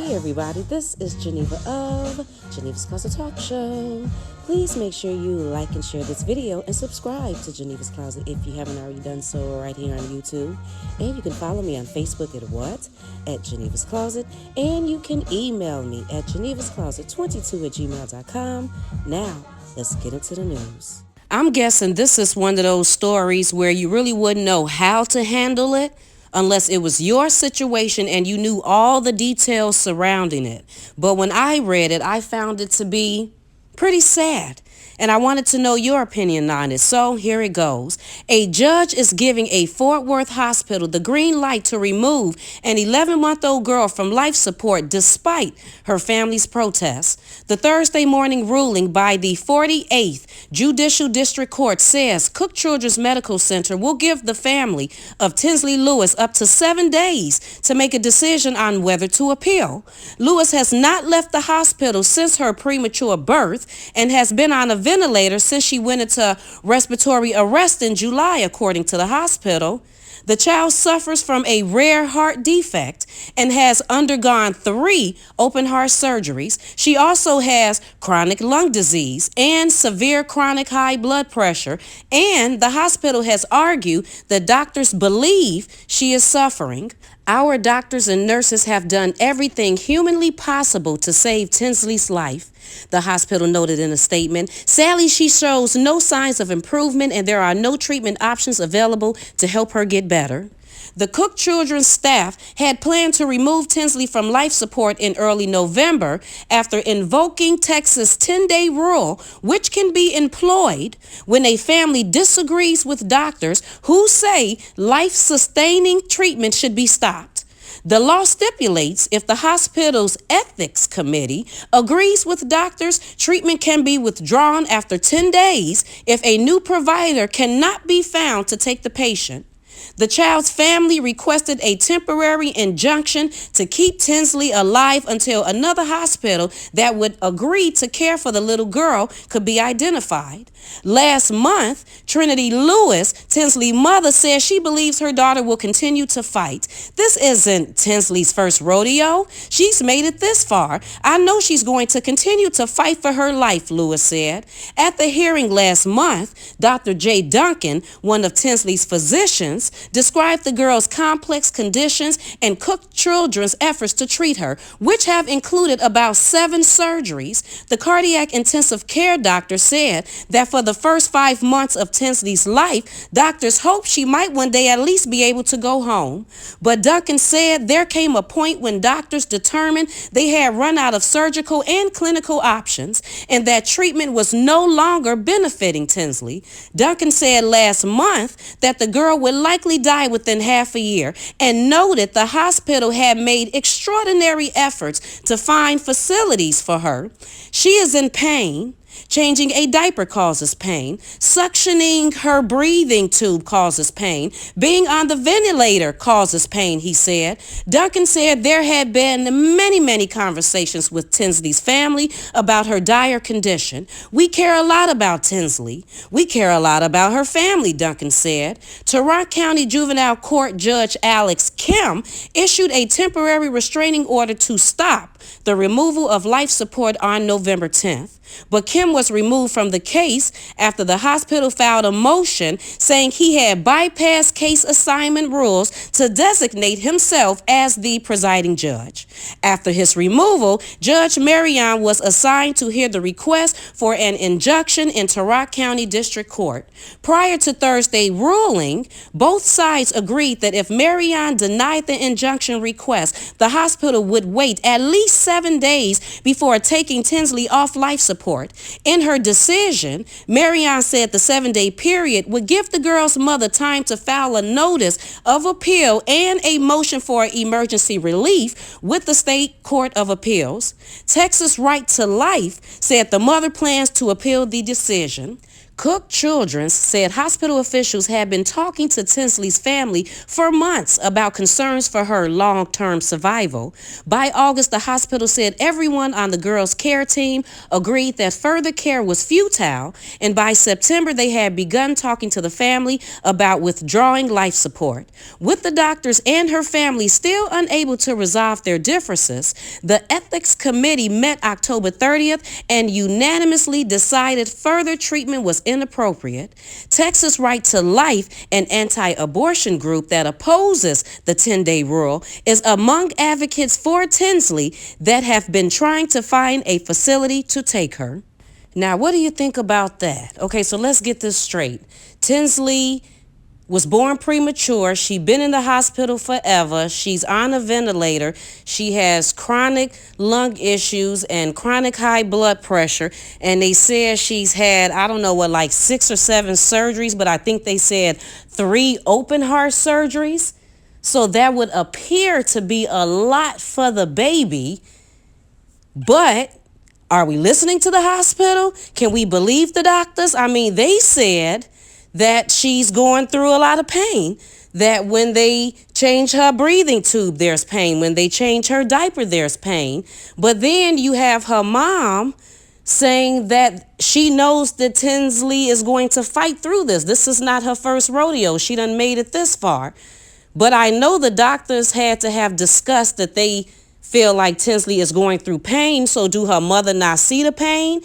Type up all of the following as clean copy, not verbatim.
Hey everybody, this is Geneva of Genevasclosett Talk Show. Please make sure you like and share this video and subscribe to Geneva's Closet if you haven't already done so right here on YouTube. And you can follow me on Facebook at Geneva's Closet. And you can email me at genevascloset22@gmail.com. Now, let's get into the news. I'm guessing this is one of those stories where you really wouldn't know how to handle it unless it was your situation and you knew all the details surrounding it. But when I read it, I found it to be pretty sad. And I wanted to know your opinion on it. So here it goes. A judge is giving a Fort Worth hospital the green light to remove an 11-month-old girl from life support despite her family's protests. The Thursday morning ruling by the 48th Judicial District Court says Cook Children's Medical Center will give the family of Tinsley Lewis up to 7 days to make a decision on whether to appeal. Lewis has not left the hospital since her premature birth and has been on a ventilator since she went into respiratory arrest in July, according to the hospital. The child suffers from a rare heart defect and has undergone 3 open heart surgeries. She also has chronic lung disease and severe chronic high blood pressure, and the hospital has argued that doctors believe she is suffering. Our doctors and nurses have done everything humanly possible to save Tinsley's life, the hospital noted in a statement. Sadly, she shows no signs of improvement and there are no treatment options available to help her get better. The Cook Children's staff had planned to remove Tinsley from life support in early November after invoking Texas' 10-day rule, which can be employed when a family disagrees with doctors who say life-sustaining treatment should be stopped. The law stipulates if the hospital's ethics committee agrees with doctors, treatment can be withdrawn after 10 days if a new provider cannot be found to take the patient. The child's family requested a temporary injunction to keep Tinsley alive until another hospital that would agree to care for the little girl could be identified. Last month, Trinity Lewis, Tinsley's mother, said she believes her daughter will continue to fight. This isn't Tinsley's first rodeo. She's made it this far. I know she's going to continue to fight for her life, Lewis said. At the hearing last month, Dr. J. Duncan, one of Tinsley's physicians, described the girl's complex conditions and Cook Children's efforts to treat her, which have included about 7 surgeries. The cardiac intensive care doctor said that for the first 5 months of Tinsley's life, doctors hoped she might one day at least be able to go home. But Duncan said there came a point when doctors determined they had run out of surgical and clinical options and that treatment was no longer benefiting Tinsley. Duncan said last month that the girl would likely die within half a year and noted the hospital had made extraordinary efforts to find facilities for her. She is in pain. Changing a diaper causes pain. Suctioning her breathing tube causes pain. Being on the ventilator causes pain, he said. Duncan said there had been many conversations with Tinsley's family about her dire condition. We care a lot about Tinsley. We care a lot about her family, Duncan said. Tarrant County Juvenile Court Judge Alex Kim issued a temporary restraining order to stop the removal of life support on November 10th. But Kim was removed from the case after the hospital filed a motion saying he had bypassed case assignment rules to designate himself as the presiding judge. After his removal, Judge Marion was assigned to hear the request for an injunction in Tarrant County District Court. Prior to Thursday ruling, both sides agreed that if Marion denied the injunction request, the hospital would wait at least 7 days before taking Tinsley off life support. In her decision, Marion said the 7-day period would give the girl's mother time to file a notice of appeal and a motion for emergency relief with the State Court of Appeals. Texas Right to Life said the mother plans to appeal the decision. Cook Children's said hospital officials had been talking to Tinsley's family for months about concerns for her long-term survival. By August, the hospital said everyone on the girl's care team agreed that further care was futile, and by September, they had begun talking to the family about withdrawing life support. With the doctors and her family still unable to resolve their differences, the Ethics Committee met October 30th and unanimously decided further treatment was inappropriate. Texas Right to Life, an anti-abortion group that opposes the 10-day rule, is among advocates for Tinsley that have been trying to find a facility to take her. Now, what do you think about that? Okay, so let's get this straight. Tinsley was born premature. She's been in the hospital forever. She's on a ventilator. She has chronic lung issues and chronic high blood pressure. And they said she's had, I don't know what, like 6 or 7 surgeries, but I think they said 3 open heart surgeries. So that would appear to be a lot for the baby. But are we listening to the hospital? Can we believe the doctors? I mean, they said that she's going through a lot of pain, that when they change her breathing tube, there's pain. When they change her diaper, there's pain. But then you have her mom saying that she knows that Tinsley is going to fight through this. This is not her first rodeo. She done made it this far. But I know the doctors had to have discussed that they feel like Tinsley is going through pain. So do her mother not see the pain?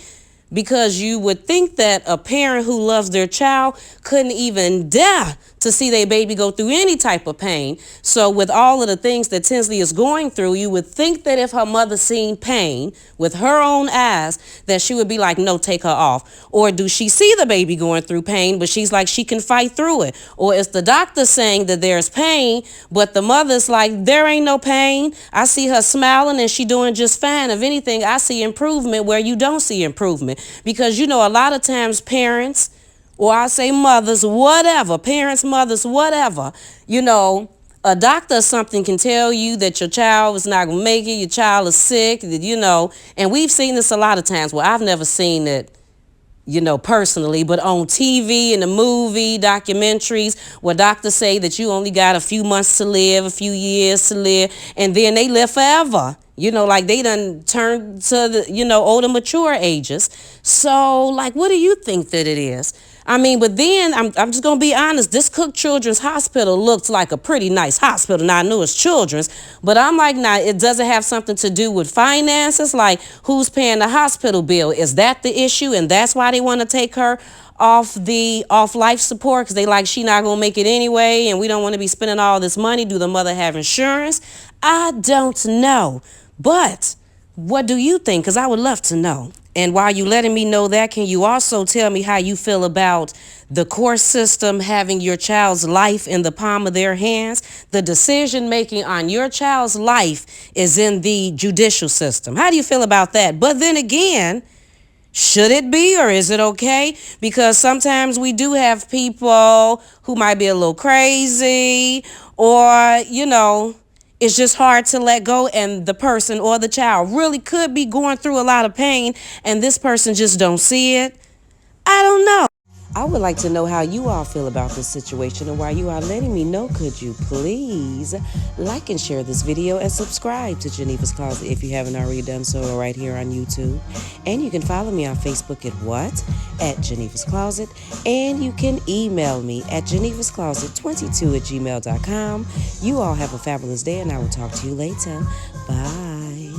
Because you would think that a parent who loves their child couldn't even dare to see their baby go through any type of pain. So with all of the things that Tinsley is going through, you would think that if her mother seen pain with her own eyes, that she would be like, no, take her off. Or do she see the baby going through pain, but she's like, she can fight through it? Or is the doctor saying that there's pain, but the mother's like, there ain't no pain. I see her smiling and she doing just fine. If anything, I see improvement where you don't see improvement. Because, you know, a lot of times parents, or I say mothers, whatever, parents, mothers, whatever, you know, a doctor or something can tell you that your child is not going to make it, your child is sick, you know, and we've seen this a lot of times. Well, I've never seen it, you know, personally, but on TV, in the movie, documentaries, where doctors say that you only got a few months to live, a few years to live, and then they live forever. You know, like they done turned to the, you know, older, mature ages. So, like, what do you think that it is? I mean, but then I'm just going to be honest. This Cook Children's Hospital looks like a pretty nice hospital. Now, I know it's children's, but I'm like, nah, it doesn't have something to do with finances. Like, who's paying the hospital bill? Is that the issue? And that's why they want to take her off life support, because they like she not going to make it anyway, and we don't want to be spending all this money. Do the mother have insurance? I don't know. But what do you think? Because I would love to know. And while you letting me know that, can you also tell me how you feel about the court system having your child's life in the palm of their hands? The decision making on your child's life is in the judicial system. How do you feel about that? But then again, should it be, or is it okay? Because sometimes we do have people who might be a little crazy, or, you know, it's just hard to let go, and the person or the child really could be going through a lot of pain, and this person just don't see it. I don't know. I would like to know how you all feel about this situation, and while you are letting me know, could you please like and share this video and subscribe to Geneva's Closet if you haven't already done so, right here on YouTube. And you can follow me on Facebook at Geneva's Closet, and you can email me at genevascloset22@gmail.com. You all have a fabulous day, and I will talk to you later. Bye.